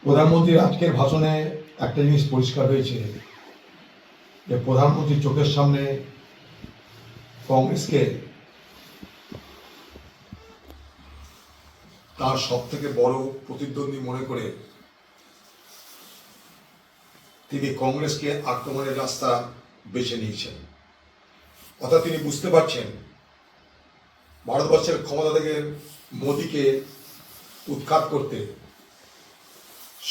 প্রধানমন্ত্রীর আজকের ভাষণে একটা জিনিস পরিষ্কার হয়েছে যে প্রধানমন্ত্রীর চোখের সামনে কংগ্রেসকে তার সব থেকে বড় প্রতিদ্বন্দ্বী মনে করে তিনি কংগ্রেসকে আক্রমণের রাস্তা বেছে নিয়েছেন। অর্থাৎ তিনি বুঝতে পারছেন ভারতবর্ষের ক্ষমতা থেকে মোদীকে উৎখাত করতে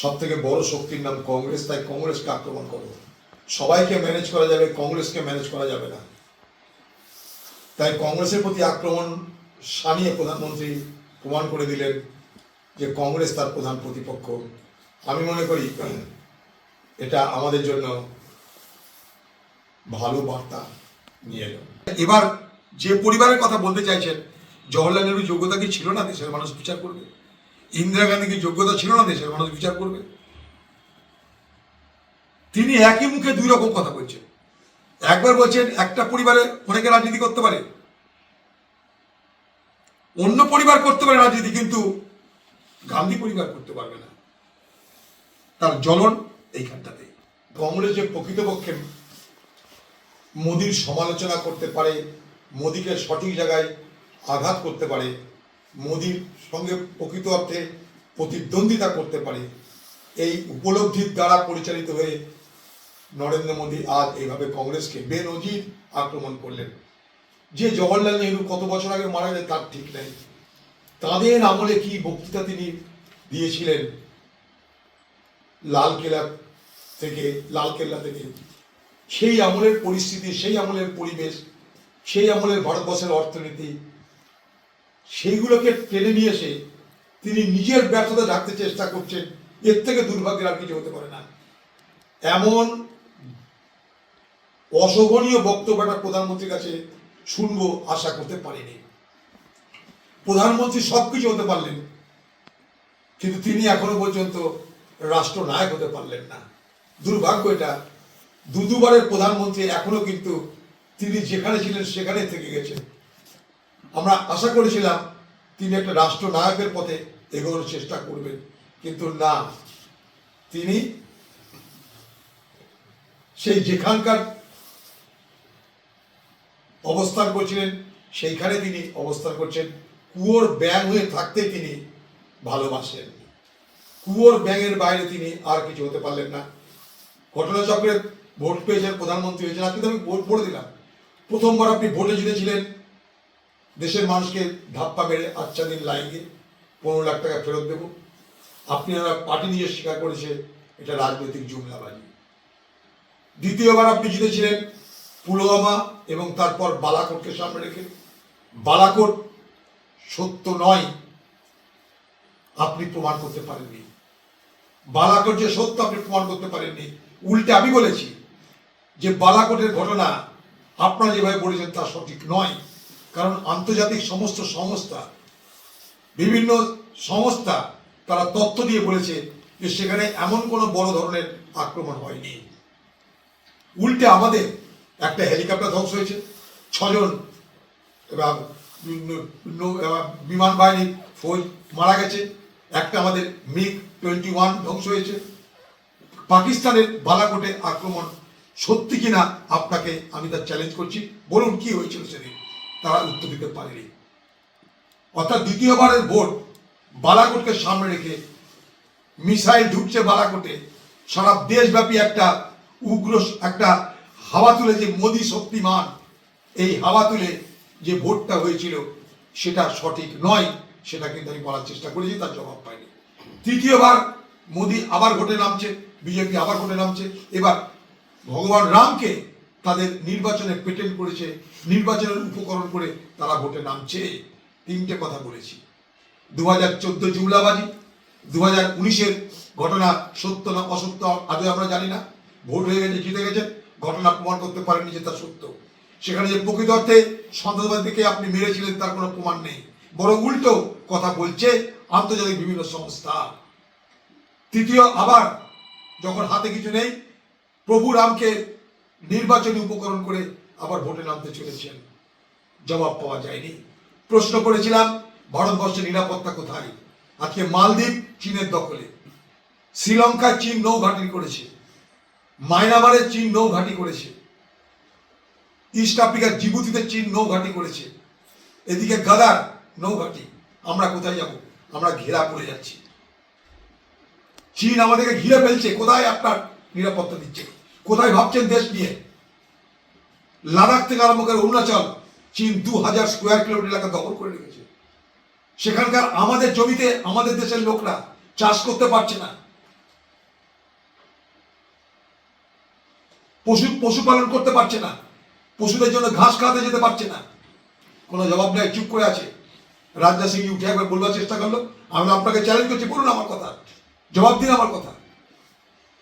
সব থেকে বড় শক্তির নাম কংগ্রেস, তাই কংগ্রেসকে আক্রমণ করো। সবাইকে ম্যানেজ করা যাবে, কংগ্রেসকে ম্যানেজ করা যাবে না। তাই কংগ্রেসের প্রতি আক্রমণ সানিয়ে প্রধানমন্ত্রী প্রমাণ করে দিলেন যে কংগ্রেস তার প্রধান প্রতিপক্ষ। আমি মনে করি এটা আমাদের জন্য ভালো বার্তা নিয়ে এলো। এবার যে পরিবারের কথা বলতে চাইছেন, জওহরলাল নেহরুর যোগ্যতা কি ছিল না দেশের মানুষ বিচার করবে? ইন্দিরা গান্ধীর যোগ্যতা ছিল না দেশের মানুষ বিচার করবে? তিনি একই মুখে দুই রকম কথা বলছেন। একবার বলছেন একটা পরিবারে অনেকে রাজনীতি করতে পারে, অন্য পরিবার করতে পারে রাজনীতি, কিন্তু গান্ধী পরিবার করতে পারবে না। তার জ্বলন এইখানটাতে। কংগ্রেস যে প্রকৃতপক্ষে মোদীর সমালোচনা করতে পারে, মোদীকে সঠিক জায়গায় আঘাত করতে পারে, মোদীর সঙ্গে প্রকৃত অর্থে প্রতিদ্বন্দ্বিতা করতে পারে, এই উপলব্ধির দ্বারা পরিচালিত হয়ে নরেন্দ্র মোদী আজ এইভাবে কংগ্রেসকে বেনজির আক্রমণ করলেন। যে জওহরলাল নেহরু কত বছর আগে মারা যায় তার ঠিক নেই। তাদের আমলে কি বক্তৃতা তিনি দিয়েছিলেন লালকেল্লা থেকে, সেই আমলের পরিস্থিতি, সেই আমলের পরিবেশ, সেই আমলের ভারতবর্ষের অর্থনীতি, সেইগুলোকে টেনে নিয়ে এসে তিনি নিজের ব্যর্থতা ঢাকতে চেষ্টা করছেন। এর থেকে দুর্ভাগ্যের আর কিছু হতে পারে না। এমন অশোভনীয় বক্তব্য একটা প্রধানমন্ত্রীর কাছে শুনবো আশা করতে পারিনি। প্রধানমন্ত্রী সবকিছু হতে পারলেন, কিন্তু তিনি এখনো পর্যন্ত রাষ্ট্রনায়ক হতে পারলেন না। দুর্ভাগ্য এটা। দুবারের প্রধানমন্ত্রী এখনো কিন্তু তিনি যেখানে ছিলেন সেখানে থেকে গেছেন। আমরা আশা করেছিলাম তিনি একটা রাষ্ট্রনায়কের পথে এগোনোর চেষ্টা করবেন, কিন্তু না, তিনি সেই যেখানকার অবস্থান করছিলেন সেইখানে তিনি অবস্থান করছেন। কুয়োর ব্যাঙ হয়ে থাকতে তিনি ভালোবাসেন। কুয়োর ব্যাঙের বাইরে তিনি আর কিছু হতে পারলেন না। ঘটনাচক্রে ভোট পেয়েছেন, প্রধানমন্ত্রী হয়েছেন। আজকে আমি ভোট পড়ে দিলাম। প্রথমবার আপনি ভোটে জিতেছিলেন, দেশের মানুষকে ধাপ্পা মেরে আচ্ছা দিন লাইনে 15 লাখ টাকা ফেরত দেব। আপনি পার্টি নিয়ে স্বীকার করেছে এটা রাজনৈতিক জুমলাবাজি। দ্বিতীয়বার আপনি জিতেছিলেন পুলওয়ামা এবং তারপর বালাকোটকে সামনে রেখে। বালাকোট সত্য নয় আপনি প্রমাণ করতে পারেননি। বালাকোট যে সত্য আপনি প্রমাণ করতে পারেননি। উল্টে আমি বলেছি যে বালাকোটের ঘটনা আপনারা যেভাবে বলেছেন তা সঠিক নয়। কারণ আন্তর্জাতিক সমস্ত সংস্থা, বিভিন্ন সংস্থা তারা তথ্য দিয়ে বলেছে যে সেখানে এমন কোনো বড় ধরনের আক্রমণ হয়নি। উল্টে আমাদের একটা হেলিকপ্টার ধ্বংস হয়েছে, 6 জন বিমান বাহিনীর ফৌজ মারা গেছে, একটা আমাদের MiG-21 ধ্বংস হয়েছে। পাকিস্তানের বালাকোটে আক্রমণ সত্যি কিনা আপনাকে আমি তার চ্যালেঞ্জ করছি, বলুন কি হয়েছিল সেদিন। তারা উত্তর দিতে পারেনি। অর্থাৎ দ্বিতীয়বারের ভোট বালাকোটকে সামনে রেখে মিসাইল ঢুকছে বালাকোটে, সারা দেশব্যাপী একটা উগ্র একটা হাওয়া তুলে, যে মোদী শক্তিমান, এই হাওয়া তুলে যে ভোটটা হয়েছিল সেটা সঠিক নয়, সেটা কিন্তু আমি বলার চেষ্টা করেছি, তার জবাব পাইনি। তৃতীয়বার মোদী আবার ভোটে নামছে, বিজেপি আবার ভোটে নামছে। এবার ভগবান রামকে তাদের নির্বাচনে পেটেন্ট করেছে, নির্বাচনের উপকরণ করে তারা ভোটে নামছে। 3টে কথা বলেছি। 2014 জুমলাবাজি, 2019-এর ঘটনা সত্য না অসত্য আদৌ আমরা জানি না। ভোট হয়ে গেছে, জিতে গেছেন, ঘটনা প্রমাণ করতে পারেননি যে তা সত্য। সেখানে যে প্রকৃত অর্থে সন্ত্রাসবাদীকে আপনি মেরেছিলেন তার কোনো প্রমাণ নেই, বরং উল্টো কথা বলছে আন্তর্জাতিক বিভিন্ন সংস্থা। তৃতীয়, আবার যখন হাতে কিছু নেই, প্রভু রামকে নির্বাচনী উপকরণ করে আবার ভোটে নামতে চলেছেন। জবাব পাওয়া যায়নি। প্রশ্ন করেছিলাম ভারতবর্ষের নিরাপত্তা কোথায়? আজকে মালদ্বীপ চীনের দখলে, শ্রীলঙ্কায় চীন নৌ ঘাঁটি করেছে, মায়ানমারে চীন নৌ ঘাঁটি করেছে, ইস্ট আফ্রিকার জিবুতিতে চীন নৌ ঘাঁটি করেছে, এদিকে গাদার নৌ ঘাঁটি। আমরা কোথায় যাব? আমরা ঘেরা পড়ে যাচ্ছি। চীন আমাদেরকে ঘিরে ফেলছে। কোথায় আপনার নিরাপত্তা দিচ্ছে? কোথায় ভাবছেন দেশ নিয়ে? লাদাখ থেকে আরম্ভ করে অরুণাচল, চীন 2000 স্কোয়ার কিলোমিটার এলাকা দখল করে রেখেছে। সেখানকার আমাদের জমিতে আমাদের দেশের লোকরা চাষ করতে পারছে না, পশুপালন করতে পারছে না, পশুদের জন্য ঘাস খাওয়াতে যেতে পারছে না। কোনো জবাব নেই, চুপ করে আছে। রাজনাথ সিং উঠে একবার বলবার চেষ্টা করলো, আমি আপনাকে চ্যালেঞ্জ করছি, বলুন আমার কথা, জবাব দিন আমার কথা।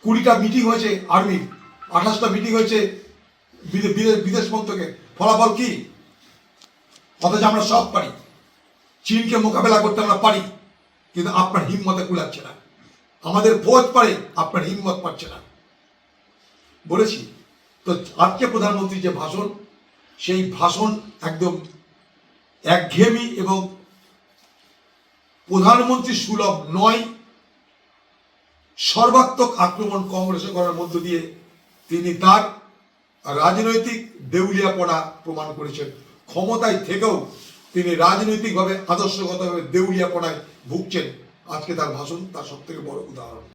20টা মিটিং হয়েছে আর্মির, 28টা মিটিং হয়েছে বিদেশ মন্ত্রকের, ফলাফল কি? অথচ আমরা সব পারি, চীনকে মোকাবেলা করতে আমরা পারি, কিন্তু আপনার হিম্মতে কুলাচ্ছে না। আমাদের ফৌজ পারে, আপনার হিম্মত পাচ্ছে না। বলেছি তো, আজকে প্রধানমন্ত্রীর যে ভাষণ, সেই ভাষণ একদম একঘেয়েমি এবং প্রধানমন্ত্রী সুলভ নয়। সর্বাত্মক আক্রমণ কংগ্রেসে করার মধ্য দিয়ে তিনি তার রাজনৈতিক দেউলিয়াপনা প্রমাণ করেছেন। ক্ষমতায় থেকেও তিনি রাজনৈতিকভাবে আদর্শগতভাবে দেউলিয়াপনায় ভুগছেন। আজকে তার ভাষণ তার সব থেকে বড় উদাহরণ।